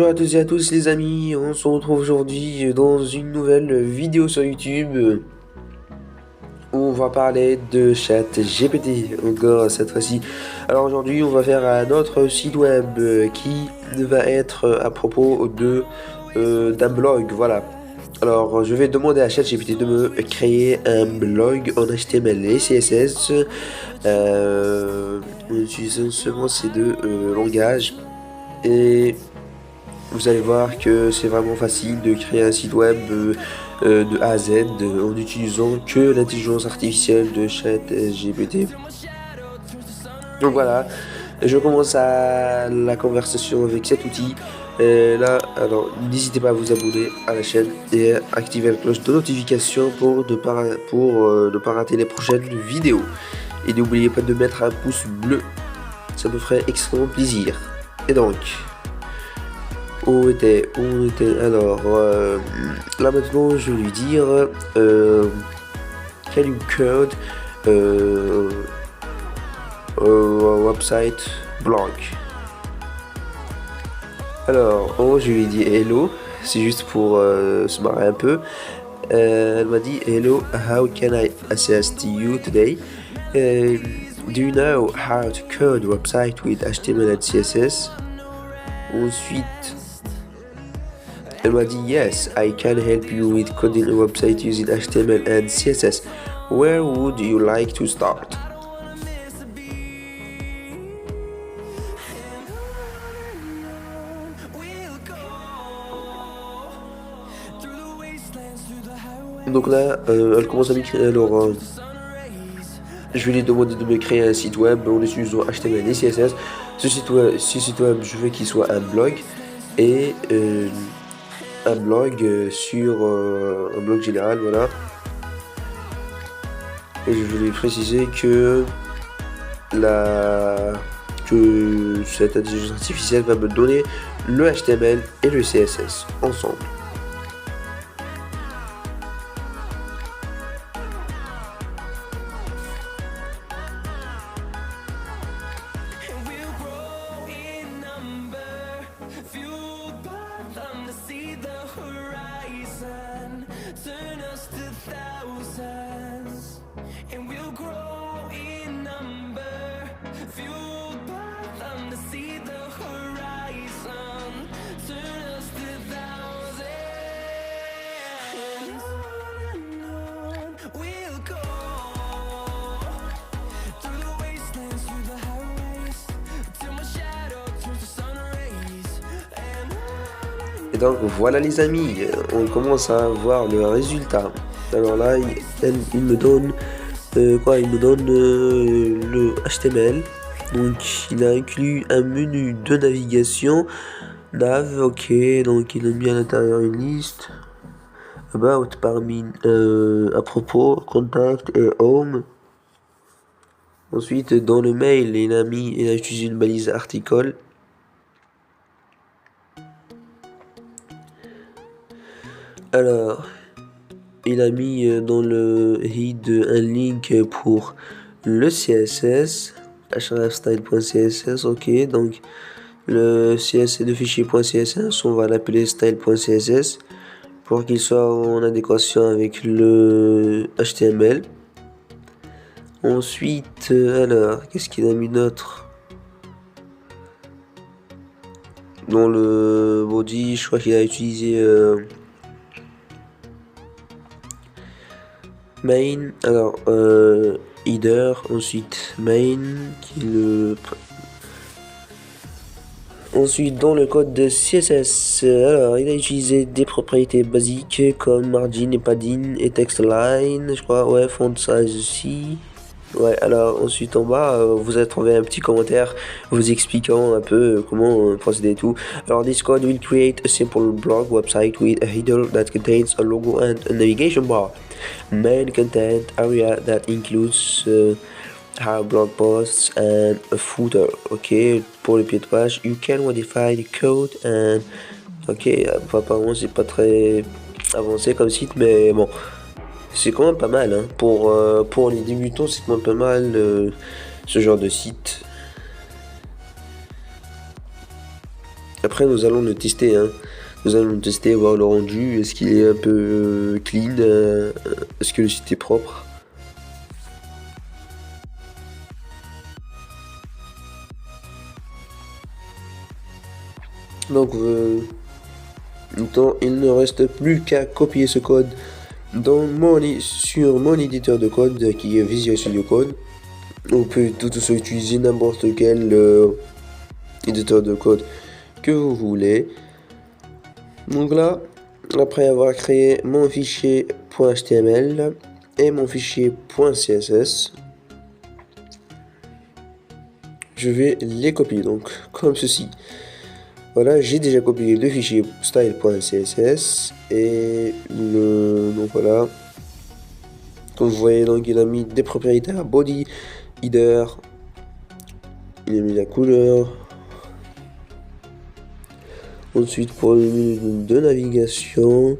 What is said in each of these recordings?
Bonjour à tous et à tous les amis, on se retrouve aujourd'hui dans une nouvelle vidéo sur YouTube où on va parler de ChatGPT encore cette fois-ci. Alors aujourd'hui on va faire un autre site web qui va être à propos d'un blog, voilà. Alors je vais demander à ChatGPT de me créer un blog en HTML et CSS en utilisant seulement ces deux langages et vous allez voir que c'est vraiment facile de créer un site web de A à Z en utilisant que l'intelligence artificielle de ChatGPT. Donc voilà, je commence la conversation avec cet outil. Et là, alors n'hésitez pas à vous abonner à la chaîne et à activer la cloche de notification pour ne pas rater les prochaines vidéos. Et n'oubliez pas de mettre un pouce bleu, ça me ferait extrêmement plaisir. Et donc, on était alors là maintenant je vais lui dire can you code website blog. Alors je lui ai dit hello, c'est juste pour se marrer un peu. Elle m'a dit hello, how can I assist you today? Do you know how to code website with HTML and CSS? Ensuite elle m'a dit yes, I can help you with coding a website using HTML and CSS. Where would you like to start? Donc là, elle commence à m'écrire. Alors, je vais lui demander de me créer un site web en utilisant HTML et CSS. Ce site web, je veux qu'il soit un blog et un blog sur un blog général, voilà. Et je voulais préciser que cette intelligence artificielle va me donner le HTML et le CSS ensemble. Et donc voilà les amis, on commence à voir le résultat. Alors là, il me donne il me donne le HTML. Donc il a inclus un menu de navigation. Nav, ok, donc il a mis à l'intérieur une liste. About, parmi, à propos, contact et home. Ensuite, dans le mail, il a utilisé une balise article. Alors, il a mis dans le head un link pour le CSS, hrefstyle.css, ok, donc le CSS de fichier.css, on va l'appeler style.css pour qu'il soit en adéquation avec le HTML. Ensuite, alors, qu'est-ce qu'il a mis d'autre? Dans le body, je crois qu'il a utilisé main, alors header, ensuite main, ensuite dans le code de CSS, alors il a utilisé des propriétés basiques comme margin et padding et text line, je crois, ouais, font size aussi. Ouais, alors ensuite en bas, vous allez trouver un petit commentaire vous expliquant un peu comment procéder et tout. Alors this code will create a simple blog website with a header that contains a logo and a navigation bar. Main content area that includes our blog posts and a footer. Ok, pour le pied de page, you can modify the code and ok, apparemment c'est pas très avancé comme site, mais bon. C'est quand même pas mal, hein. Pour les débutants, c'est quand même pas mal ce genre de site. Après, nous allons le tester, hein. Nous allons le tester, voir le rendu. Est-ce qu'il est un peu clean? Est-ce que le site est propre? Donc, il ne reste plus qu'à copier ce code sur mon éditeur de code qui est Visual Studio Code. On peut tout aussi utiliser n'importe quel éditeur de code que vous voulez. Donc là, après avoir créé mon fichier .html et mon fichier .css, je vais les copier, donc comme ceci. Voilà, j'ai déjà copié le fichier style.css et donc voilà. Comme vous voyez, donc il a mis des propriétaires body, header, il a mis la couleur. Ensuite, pour le menu de navigation,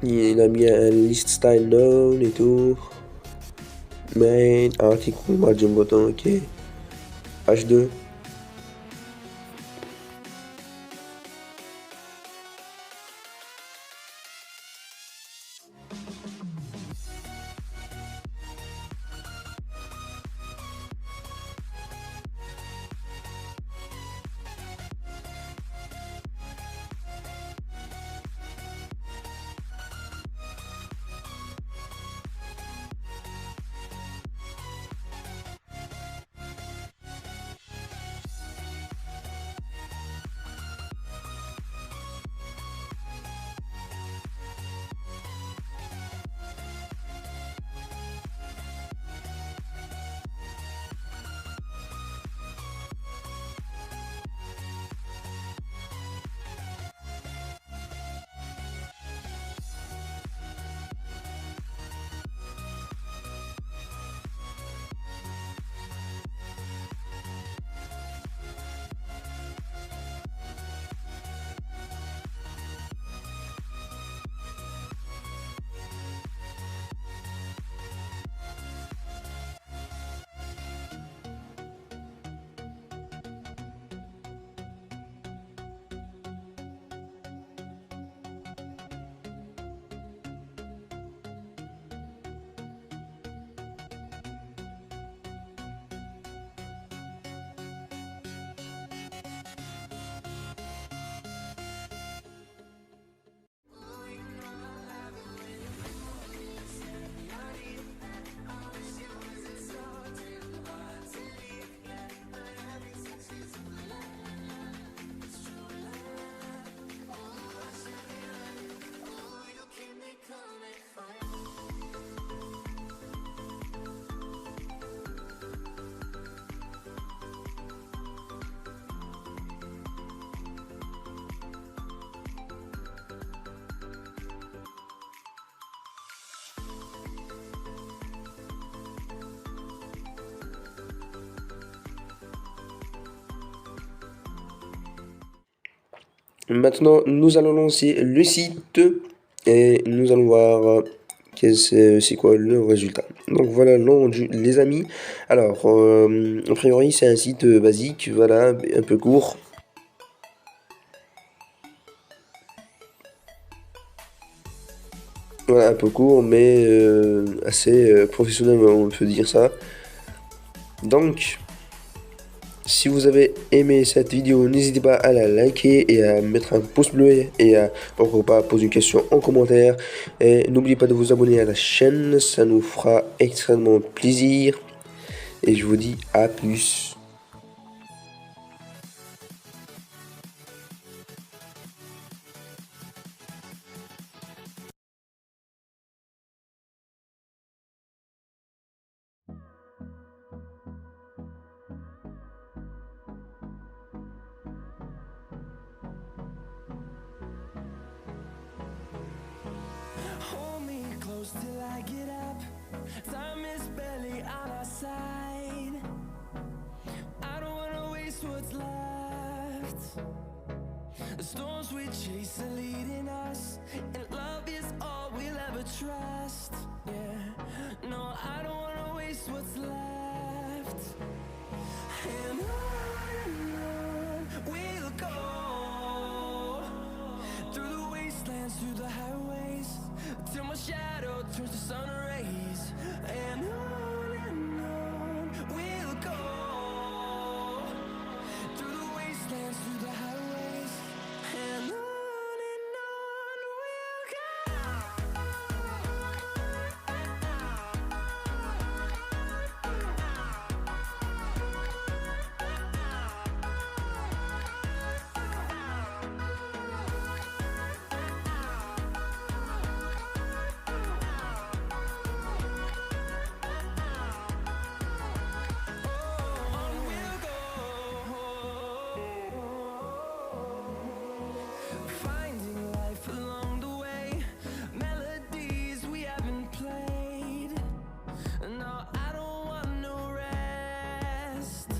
il a mis un list style known et tout. Main, article, margin button, ok. H2. Maintenant, nous allons lancer le site et nous allons voir c'est quoi le résultat. Donc voilà le rendu, les amis. Alors, a priori, c'est un site basique, voilà, un peu court. Voilà, un peu court, mais assez professionnel, on peut dire ça. Donc, si vous avez aimé cette vidéo, n'hésitez pas à la liker et à mettre un pouce bleu et à pourquoi pas poser une question en commentaire. Et n'oubliez pas de vous abonner à la chaîne, ça nous fera extrêmement plaisir. Et je vous dis à plus. Hold me close till I get up. Time is barely on our side. I don't wanna waste what's left. The storms we chase are leading us, and love is all we'll ever trust. Yeah, no, I don't wanna waste what's left. And on we'll go, through the wastelands, through the highways, till my shadow turns to sun rays. And on we'll go, through the wastelands, through the highways, and on we'll go. Finding life along the way, melodies we haven't played. No, I don't want no rest.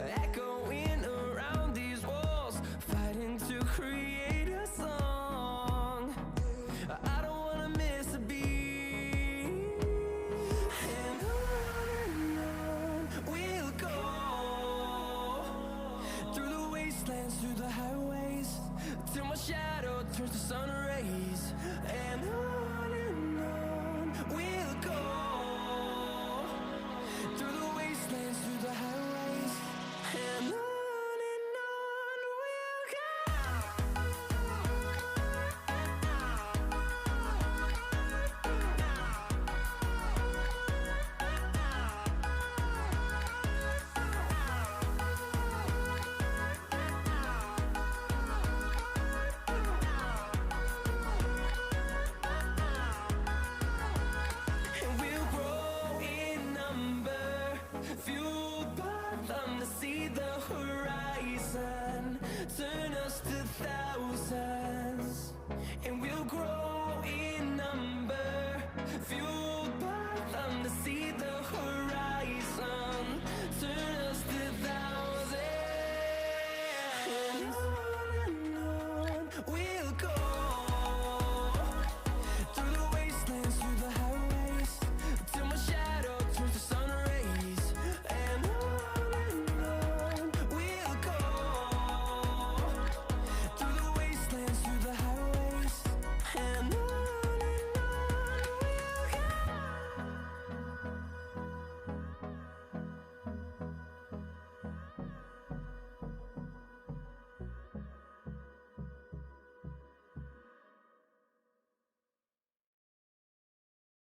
Echoing around these walls, fighting to create a song. I don't wanna miss a beat. And on we'll go, through the wastelands, through the highways, till my shadow turns to sun rays. And on we'll go.